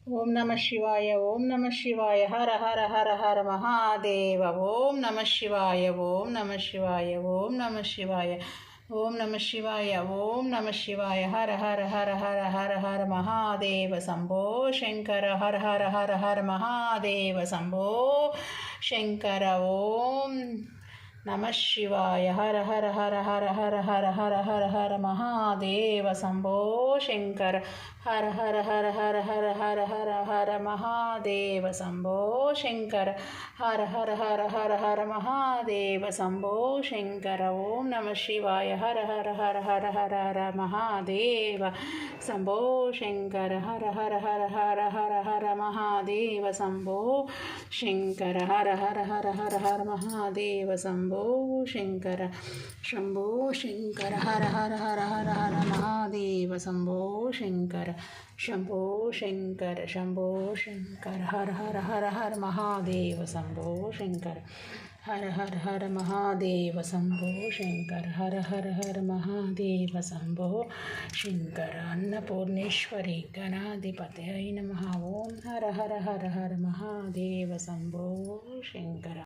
ఓం నమ శివాయ. ఓం నమ శివాయ. హర హర హర హర మహాదేవ. ఓం నమ శివాయ. ఓం నమ శివాయ. ఓం నమ శివాయ. ఓం నమ శివాయ. ఓం నమ శివాయ. హర హర హర హర హర హర మహాదేవ శంభో శంకర. హర హర హర హర మహాదేవ శంభో శంకర. ఓం నమ శివాయ. హర హర హర హర హర హర హర హర హర మహాదేవ శంభో శంకర. హర హర హర హర హర హర హర హర మహాదేవ శంభో శంకర. హర హర హర హర హర మహాదేవ శంభో శంకర. ఓం నమ శివాయ. హర హర హర హర హర హర మహాదేవ శంభో శంకర. హర హర హర హర హర హర మహాదేవ శంభో శంకర. హర హర హర హర హర మహాదేవ శంభో శంకర. శంభో శంకర. హర హర హర హర హర మహాదేవ శంభో శంకర. శంభో శంకర. శంభో శంకర. హర హర హర హర మహాదేవ శంభో శంకర. హర హర హర మహాదేవ శంభో శంకర. హర హర హర మహాదేవ శంభో శంకర. అన్నపూర్ణేశ్వరి గణాధిపతయ నమః. ఓం హర హర హర హర మహాదేవ శంభో శంకర.